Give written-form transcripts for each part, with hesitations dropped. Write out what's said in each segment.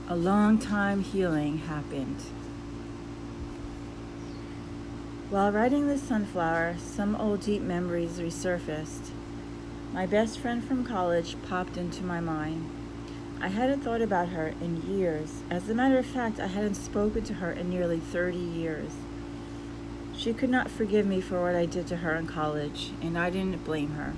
A long time healing happened. While writing this sunflower, some old deep memories resurfaced. My best friend from college popped into my mind. I hadn't thought about her in years. As a matter of fact, I hadn't spoken to her in nearly 30 years. She could not forgive me for what I did to her in college, and I didn't blame her.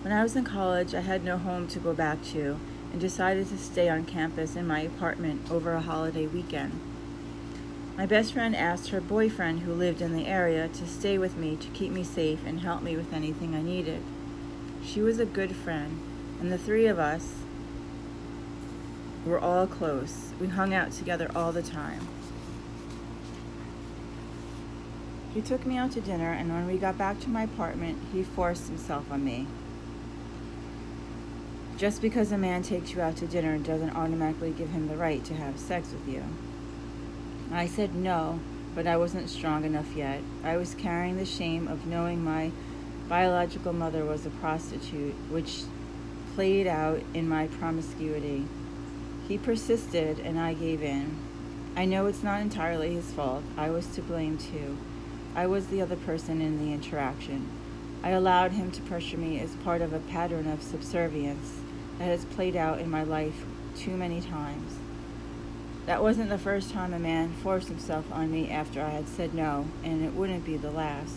When I was in college, I had no home to go back to, and decided to stay on campus in my apartment over a holiday weekend. My best friend asked her boyfriend, who lived in the area, to stay with me to keep me safe and help me with anything I needed. She was a good friend, and the three of us were all close. We hung out together all the time. He took me out to dinner, and when we got back to my apartment, he forced himself on me. Just because a man takes you out to dinner doesn't automatically give him the right to have sex with you. I said no, but I wasn't strong enough yet. I was carrying the shame of knowing my biological mother was a prostitute, which played out in my promiscuity. He persisted, and I gave in. I know it's not entirely his fault. I was to blame too. I was the other person in the interaction. I allowed him to pressure me as part of a pattern of subservience that has played out in my life too many times. That wasn't the first time a man forced himself on me after I had said no, and it wouldn't be the last.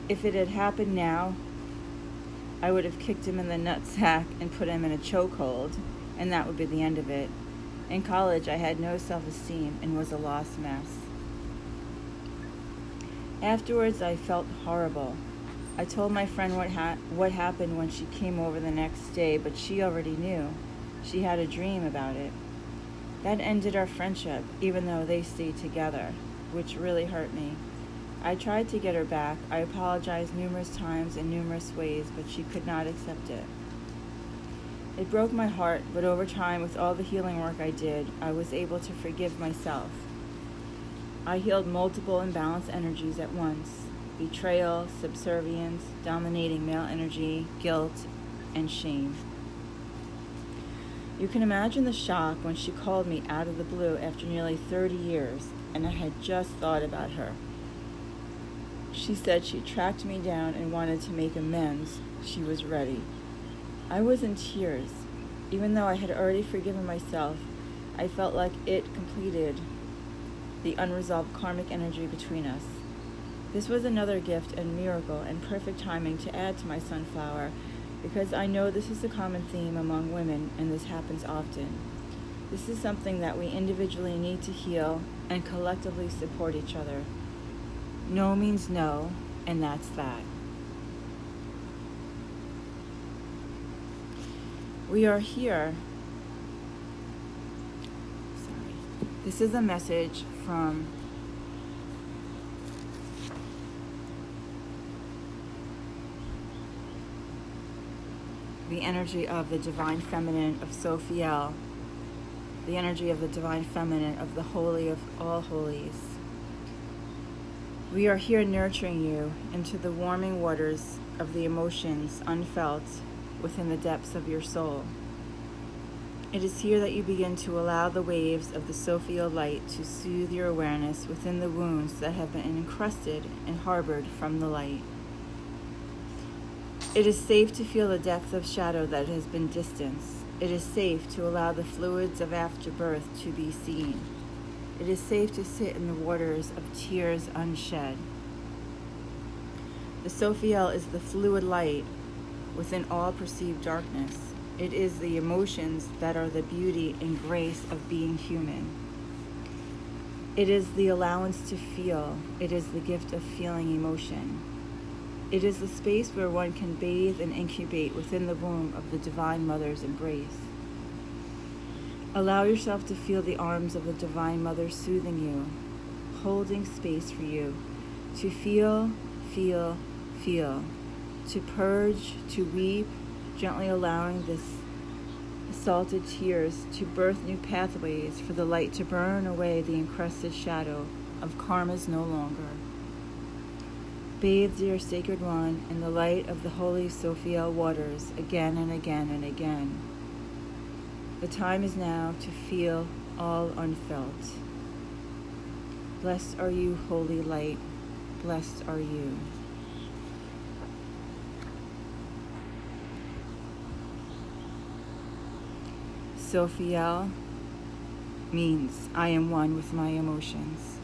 If it had happened now, I would have kicked him in the nutsack and put him in a chokehold, and that would be the end of it. In college, I had no self-esteem and was a lost mess. Afterwards, I felt horrible. I told my friend what happened when she came over the next day, but she already knew. She had a dream about it. That ended our friendship, even though they stayed together, which really hurt me. I tried to get her back. I apologized numerous times in numerous ways, but she could not accept it. It broke my heart, but over time, with all the healing work I did, I was able to forgive myself. I healed multiple imbalanced energies at once: betrayal, subservience, dominating male energy, guilt, and shame. You can imagine the shock when she called me out of the blue after nearly 30 years, and I had just thought about her. She said she tracked me down and wanted to make amends. She was ready. I was in tears. Even though I had already forgiven myself, I felt like it completed the unresolved karmic energy between us. This was another gift and miracle and perfect timing to add to my sunflower, because I know this is a common theme among women, and this happens often. This is something that we individually need to heal and collectively support each other. No means no, and that's that. We are here. This is a message from the energy of the Divine Feminine of Sophiel, the energy of the Divine Feminine of the Holy of all Holies. We are here nurturing you into the warming waters of the emotions unfelt within the depths of your soul. It is here that you begin to allow the waves of the Sophiel light to soothe your awareness within the wounds that have been encrusted and harbored from the light. It is safe to feel the depth of shadow that has been distanced. It is safe to allow the fluids of afterbirth to be seen. It is safe to sit in the waters of tears unshed. The Sophiel is the fluid light within all perceived darkness. It is the emotions that are the beauty and grace of being human. It is the allowance to feel. It is the gift of feeling emotion. It is the space where one can bathe and incubate within the womb of the Divine Mother's embrace. Allow yourself to feel the arms of the Divine Mother soothing you, holding space for you, to feel, to purge, to weep, gently allowing this salted tears to birth new pathways for the light to burn away the encrusted shadow of karma's no longer. Bathe, dear sacred one, in the light of the holy Sophiel waters again and again and again. The time is now to feel all unfelt. Blessed are you, holy light. Blessed are you. Sophiel means I am one with my emotions.